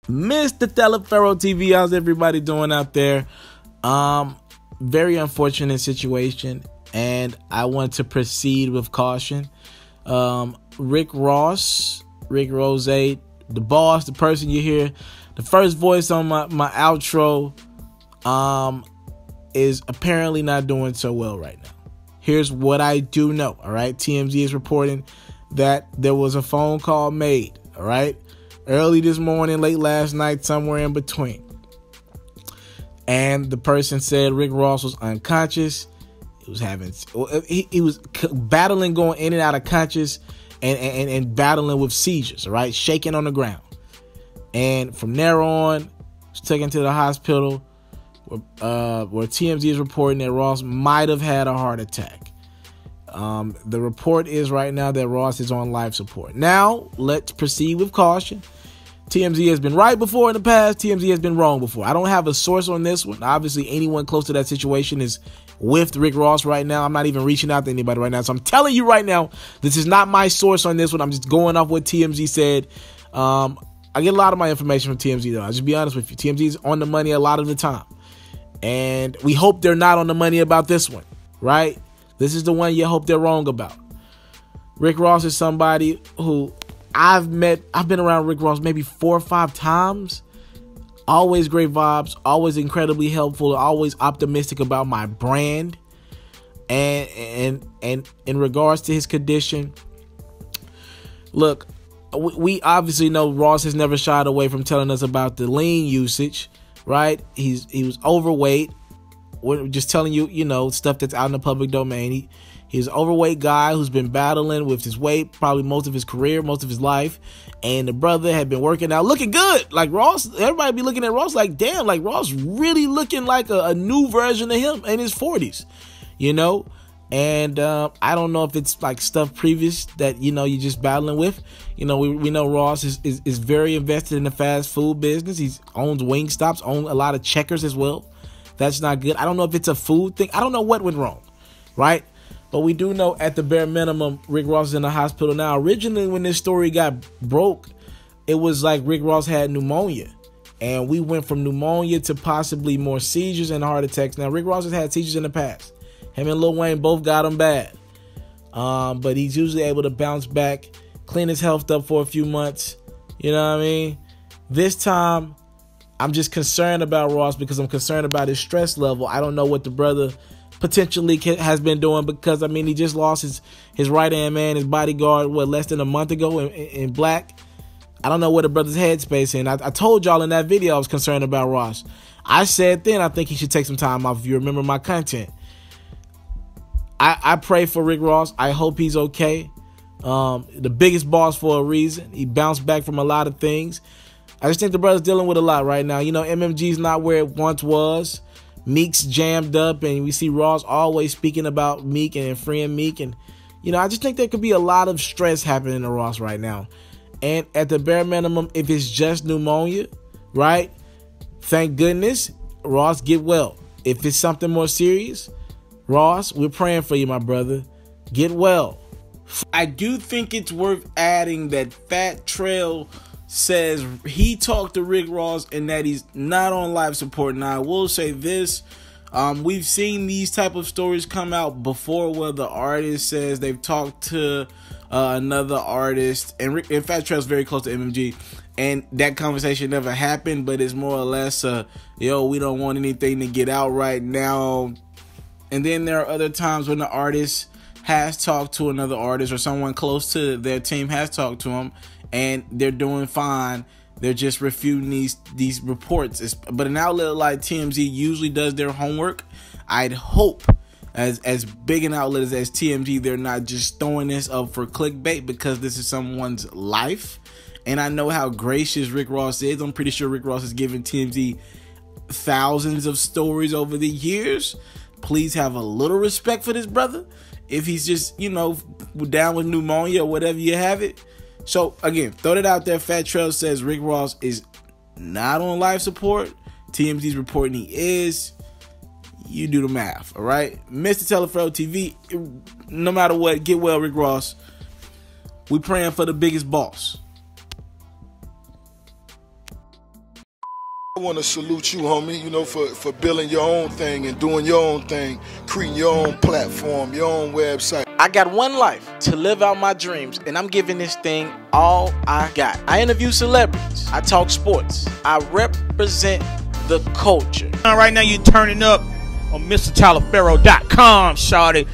Mr. TALIAFERRO TV, how's everybody doing out there? Very unfortunate situation, and I want to proceed with caution. Rick Ross, Rozay, the boss, the person you hear, the first voice on my outro, is apparently not doing so well right now. Here's what I do know, all right? TMZ is reporting that there was a phone call made, all right? Early this morning, late last night, somewhere in between. And the person said Rick Ross was unconscious. He was battling, going in and out of conscious, and battling with seizures, all right? Shaking on the ground. And from there on, was taken to the hospital where TMZ is reporting that Ross might have had a heart attack. The report is right now that Ross is on life support. Now, let's proceed with caution. TMZ has been right before in the past. TMZ has been wrong before. I don't have a source on this one. Obviously, anyone close to that situation is with Rick Ross right now. I'm not even reaching out to anybody right now. So I'm telling you right now, this is not my source on this one. I'm just going off what TMZ said. I get a lot of my information from TMZ, though. I'll just be honest with you. TMZ is on the money a lot of the time. And we hope they're not on the money about this one, right? This is the one you hope they're wrong about. Rick Ross is somebody who I've been around Rick Ross maybe 4 or 5 times. Always great vibes, always incredibly helpful, always optimistic about my brand. And in regards to his condition, look, we obviously know Ross has never shied away from telling us about the lean usage, right? He was overweight. We're just telling you, stuff that's out in the public domain. He's an overweight guy who's been battling with his weight probably most of his career, most of his life. And the brother had been working out, looking good. Like Ross, everybody be looking at Ross like, damn, like Ross really looking like a new version of him in his 40s, And I don't know if it's like stuff previous that, you're just battling with. We know Ross is very invested in the fast food business. He owns Wingstops, owns a lot of Checkers as well. That's not good. I don't know if it's a food thing. I don't know what went wrong, right? But we do know at the bare minimum, Rick Ross is in the hospital now. Originally, when this story got broke, it was like Rick Ross had pneumonia. And we went from pneumonia to possibly more seizures and heart attacks. Now, Rick Ross has had seizures in the past. Him and Lil Wayne both got them bad. But he's usually able to bounce back, clean his health up for a few months. You know what I mean? This time, I'm just concerned about Ross because I'm concerned about his stress level. I don't know what the brother potentially has been doing because, he just lost his right-hand man, his bodyguard, less than a month ago in Black. I don't know what the brother's headspace in. I told y'all in that video I was concerned about Ross. I said then I think he should take some time off. If you remember my content. I pray for Rick Ross. I hope he's okay. The biggest boss for a reason. He bounced back from a lot of things. I just think the brother's dealing with a lot right now. MMG's not where it once was. Meek's jammed up, and we see Ross always speaking about Meek and freeing Meek. And, I just think there could be a lot of stress happening to Ross right now. And at the bare minimum, if it's just pneumonia, right, thank goodness, Ross, get well. If it's something more serious, Ross, we're praying for you, my brother. Get well. I do think it's worth adding that Fat Trel says he talked to Rick Ross and that he's not on life support. Now, I will say this. We've seen these type of stories come out before where the artist says they've talked to another artist. And Fat Trel's very close to MMG. And that conversation never happened, but it's more or less, we don't want anything to get out right now. And then there are other times when the artist has talked to another artist or someone close to their team has talked to them and they're doing fine. They're just refuting these reports. But an outlet like TMZ usually does their homework. I'd hope as big an outlet as TMZ, they're not just throwing this up for clickbait because this is someone's life. And I know how gracious Rick Ross is. I'm pretty sure Rick Ross has given TMZ thousands of stories over the years. Please have a little respect for this brother. If he's just, down with pneumonia or whatever you have it. So, again, throw it out there. Fat Trel says Rick Ross is not on life support. TMZ's reporting he is. You do the math, all right? Mr. TALIAFERRO TV, no matter what, get well, Rick Ross. We praying for the biggest boss. I want to salute you, homie, you know, for building your own thing and doing your own thing, creating your own platform, your own website. I got one life to live out my dreams, and I'm giving this thing all I got. I interview celebrities. I talk sports. I represent the culture. Right now you're turning up on MrTaliaferro.com, shawty.